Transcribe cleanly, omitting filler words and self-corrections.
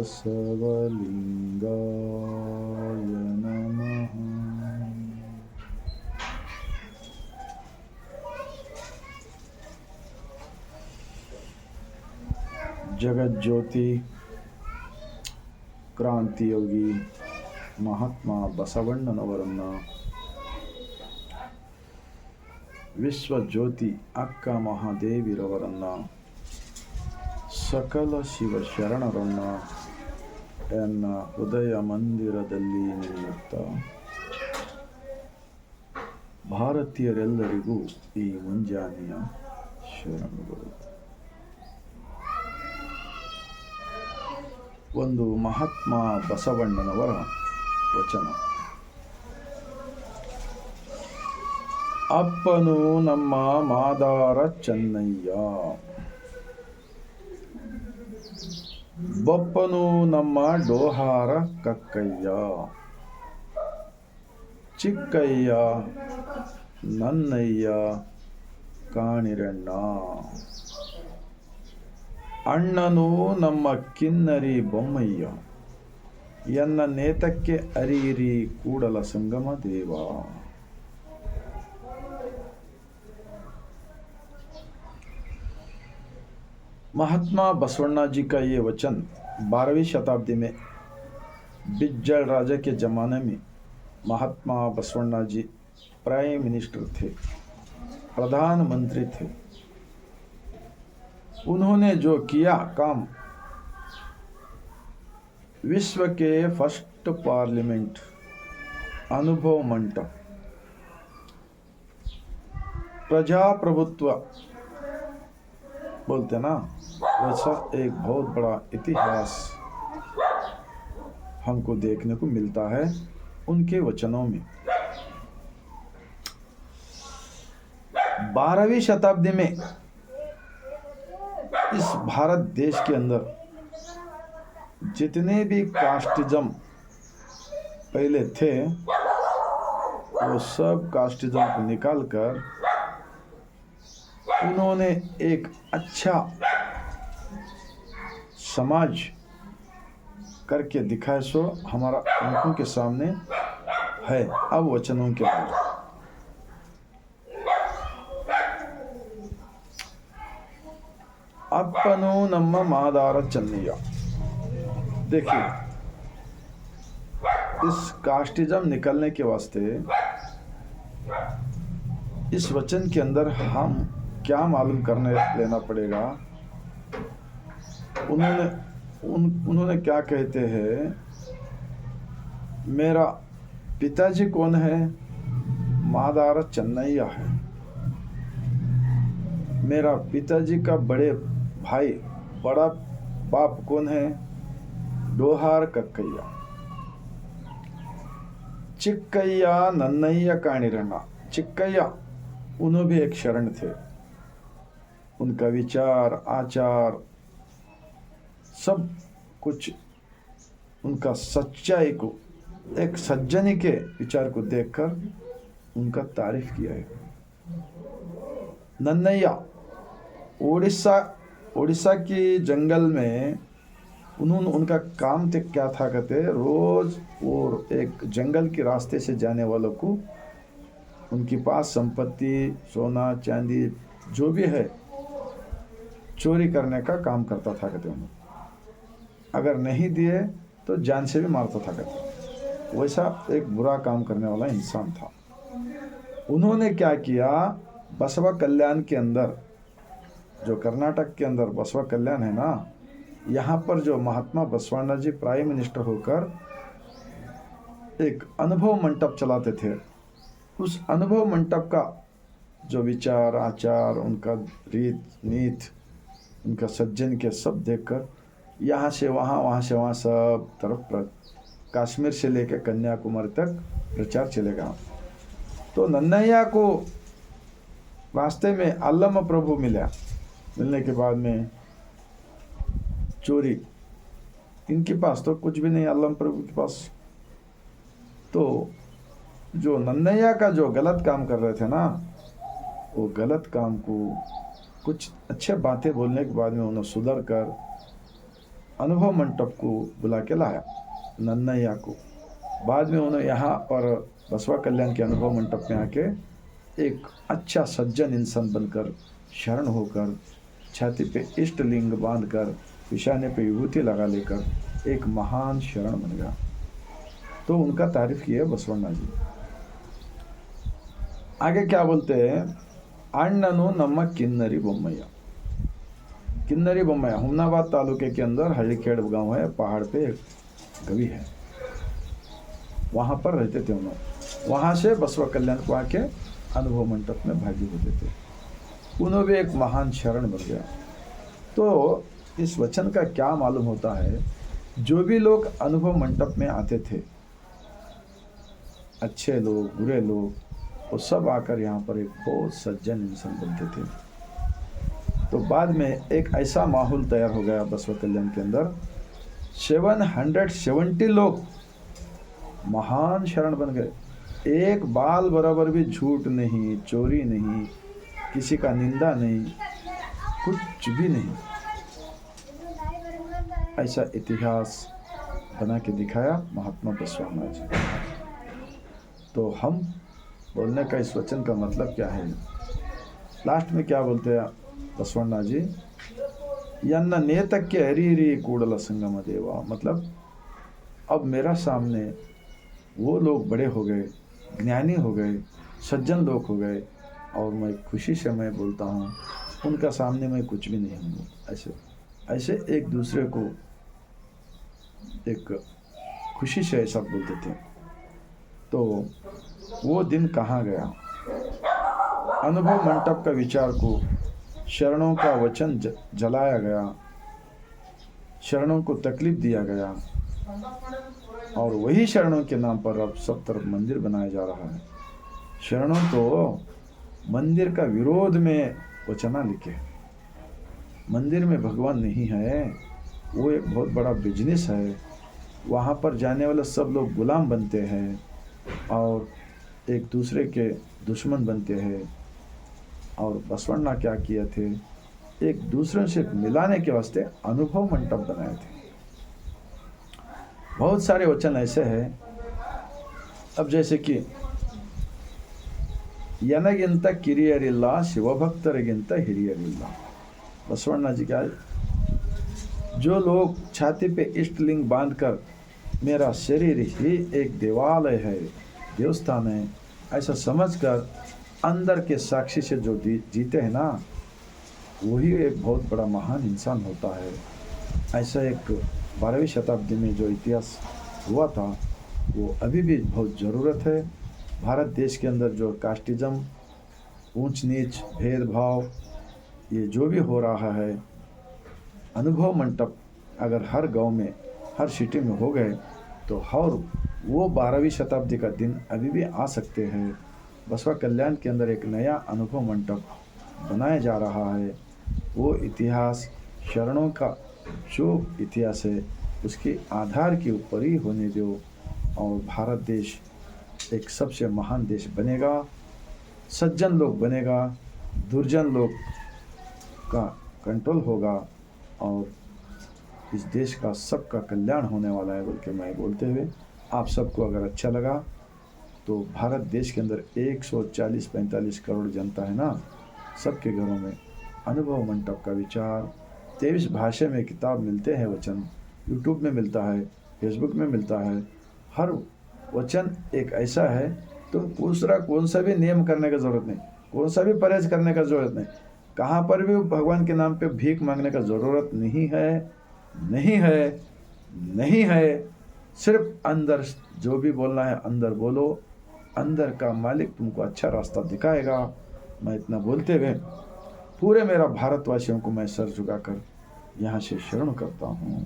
बसवलिंगाय नमः। जगत ज्योति क्रांति योगी महात्मा बसवಣ್ಣनवरನ್ನ ವಿಶ್ವ ಜ್ಯೋತಿ ಅಕ್ಕ ಮಹಾದೇವಿರವರನ್ನ ಸಕಲ ಶಿವ ಶರಣರನ್ನ ಎನ್ನ ಹೃದಯ ಮಂದಿರದಲ್ಲಿ ನಿಲ್ಲುತ್ತಾ ಭಾರತೀಯರೆಲ್ಲರಿಗೂ ಈ ಮುಂಜಾನೆಯ ಶರಣಗಳು. ಒಂದು ಮಹಾತ್ಮ ಬಸವಣ್ಣನವರ ವಚನ. ಅಪ್ಪನು ನಮ್ಮ ಮಾದಾರ ಚೆನ್ನಯ್ಯ, ಬಪ್ಪನು ನಮ್ಮ ಡೋಹಾರ ಕಕ್ಕಯ್ಯ, ಚಿಕ್ಕಯ್ಯ ನನ್ನಯ್ಯ ಕಾಣಿರಣ್ಣ, ಅಣ್ಣನು ನಮ್ಮ ಕಿನ್ನರಿ ಬೊಮ್ಮಯ್ಯ, ಎನ್ನ ನೇತಕ್ಕೆ ಅರಿಯಿರಿ ಕೂಡಲ ಸಂಗಮ ದೇವ. महात्मा बसवण्णा जी का ये वचन 12वीं शताब्दी में बिज्जल राजा के ज़माने में महात्मा बसवण्णा जी प्राइम मिनिस्टर थे, प्रधानमंत्री थे। उन्होंने जो किया काम, विश्व के फर्स्ट पार्लियामेंट अनुभव मंडप, प्रजाप्रभुत्व बोलते ना, वैसा एक बहुत बड़ा इतिहास हमको देखने को मिलता है उनके वचनों में। 12वीं शताब्दी में इस भारत देश के अंदर जितने भी कास्टिज्म पहले थे वो सब कास्टिज्म को निकालकर उन्होंने एक अच्छा समाज करके दिखाया। सो हमारा आंखों के सामने है। अब वचनों के बाद अप्पनु नम्म मादार चन्नಯ್ಯ। देखिए, इस कास्टिज्म निकलने के वास्ते इस वचन के अंदर हम क्या मालूम करने लेना पड़ेगा। उन्होंने क्या कहते हैं, मेरा पिताजी कौन है? मादार चन्नಯ್ಯ है। मेरा पिताजी का बड़े भाई, बड़ा बाप कौन है? डोहार कक्कಯ್ಯ। चिक्कಯ್ಯ नन्नಯ್ಯ काणिरಣ್ಣ। चिक्कಯ್ಯ उन्होंने भी एक शरण थे। उनका विचार आचार सब कुछ, उनका सच्चाई को, एक सज्जनी के विचार को देखकर उनका तारीफ किया है। नन्नಯ್ಯ उड़ीसा की जंगल में उनका काम क्या था कहते, रोज और एक जंगल के रास्ते से जाने वालों को उनके पास संपत्ति, सोना चांदी जो भी है चोरी करने का काम करता था कहते उन्होंने। अगर नहीं दिए तो जान से भी मारता था कहते। वैसा एक बुरा काम करने वाला इंसान था। उन्होंने क्या किया, बसवा कल्याण के अंदर, जो कर्नाटक के अंदर बसवा कल्याण है ना, यहाँ पर जो महात्मा बसवण्णा जी प्राइम मिनिस्टर होकर एक अनुभव मंडप चलाते थे। उस अनुभव मंडप का जो विचार आचार, उनका रीत नीत, उनका सज्जन के सब देखकर यहाँ से वहाँ, वहाँ से वहाँ सब तरफ कश्मीर से लेकर कन्याकुमारी तक प्रचार चलेगा। तो नन्नయ్య को रास्ते में अल्लम प्रभु मिलने के बाद में चोरी, इनके पास तो कुछ भी नहीं, अल्लम प्रभु के पास। तो जो नन्नయ్య का जो गलत काम कर रहे थे ना, वो गलत काम को कुछ अच्छे बातें बोलने के बाद में उन्हें सुधर कर अनुभव मंडप को बुला के लाया नन्नैया को। बाद में उन्होंने यहाँ पर बसवा कल्याण के अनुभव मंडप में आके एक अच्छा सज्जन इंसान बनकर, शरण होकर, छाती पे इष्ट लिंग बांधकर, पिशाने पे विभूति लगा लेकर एक महान शरण बन गया। तो उनका तारीफ किया बसवण्णा जी। आगे क्या बोलते हैं, अण्णनु नम्म किन्नरी बोम्मಯ್ಯ। किन्नरी बोम्मಯ್ಯ हुमनाबाद तालुके के अंदर हल्लीखेड़ गांव है, पहाड़ पे एक गवी है, वहाँ पर रहते थे उन्होंने। वहाँ से बसवा कल्याण को आके अनुभव मंडप में भागी होते थे। उन्होंने भी एक महान शरण बन गया। तो इस वचन का क्या मालूम होता है, जो भी लोग अनुभव मंडप में आते थे, अच्छे लोग बुरे लोग, वो सब आकर यहाँ पर एक बहुत सज्जन इंसान बनते थे। तो बाद में एक ऐसा माहौल तैयार हो गया बसवा कल्याण के अंदर, 770 लोग महान शरण बन गए। एक बाल बराबर भी झूठ नहीं, चोरी नहीं, किसी का निंदा नहीं, कुछ भी नहीं। ऐसा इतिहास बना के दिखाया महात्मा बसवण्णा जी। तो हम बोलने का इस वचन का मतलब क्या है, लास्ट में क्या बोलते हैं बसवण्णा जी, यन्न नेतक्के हरिहरि कूडल संगम देवा। मतलब अब मेरा सामने वो लोग बड़े हो गए, ज्ञानी हो गए, सज्जन लोग हो गए, और मैं खुशी से मैं बोलता हूँ उनका सामने मैं कुछ भी नहीं हूँ। ऐसे ऐसे एक दूसरे को एक खुशी से ऐसा बोलते थे। तो वो दिन कहाँ गया, अनुभव मंडप का विचार को शरणों का वचन जलाया गया, शरणों को तकलीफ दिया गया, और वही शरणों के नाम पर अब सब तरफ मंदिर बनाया जा रहा है। शरणों तो मंदिर का विरोध में वचना लिखे, मंदिर में भगवान नहीं है, वो एक बहुत बड़ा बिजनेस है। वहाँ पर जाने वाले सब लोग गुलाम बनते हैं और एक दूसरे के दुश्मन बनते हैं। और बसवण्णा क्या किए थे, एक दूसरे से मिलाने के वास्ते अनुभव मंडप बनाए थे। बहुत सारे वचन ऐसे हैं। अब जैसे कि यनगिंत किरियरिल्ला शिवभक्तरिगिंत हिरियरिल्ला। बसवण्णा जी क्या, जो लोग छाती पे इष्टलिंग बांधकर मेरा शरीर ही एक देवालय है, देवस्थान है, ऐसा समझकर अंदर के साक्षी से जो जीते हैं ना, वही एक बहुत बड़ा महान इंसान होता है। ऐसा एक 12वीं शताब्दी में जो इतिहास हुआ था, वो अभी भी बहुत ज़रूरत है। भारत देश के अंदर जो कास्टिज्म, ऊंच नीच, भेदभाव, ये जो भी हो रहा है, अनुभव मंडप अगर हर गांव में, हर सिटी में हो गए तो हर वो 12वीं शताब्दी का दिन अभी भी आ सकते हैं। बसवा कल्याण के अंदर एक नया अनुभव मंडप बनाया जा रहा है। वो इतिहास, शरणों का जो इतिहास है, उसके आधार के ऊपर ही होने दो, और भारत देश एक सबसे महान देश बनेगा, सज्जन लोग बनेगा, दुर्जन लोग का कंट्रोल होगा, और इस देश का सबका कल्याण होने वाला है। बल्कि मैं बोलते हुए आप सबको अगर अच्छा लगा तो भारत देश के अंदर 140-45 करोड़ जनता है ना, सबके घरों में अनुभव मंडप का विचार, 23 भाषा में किताब मिलते हैं, वचन यूट्यूब में मिलता है, फेसबुक में मिलता है। हर वचन एक ऐसा है, तुम दूसरा कौन सा भी नियम करने का ज़रूरत नहीं, कौन सा भी परहेज करने का ज़रूरत नहीं, कहाँ पर भी भगवान के नाम पे भीख मांगने का ज़रूरत नहीं है, नहीं है, नहीं है। सिर्फ अंदर जो भी बोलना है अंदर बोलो, अंदर का मालिक तुमको अच्छा रास्ता दिखाएगा। मैं इतना बोलते हुए पूरे मेरा भारतवासियों को मैं सर झुकाकर यहाँ से शरण करता हूँ।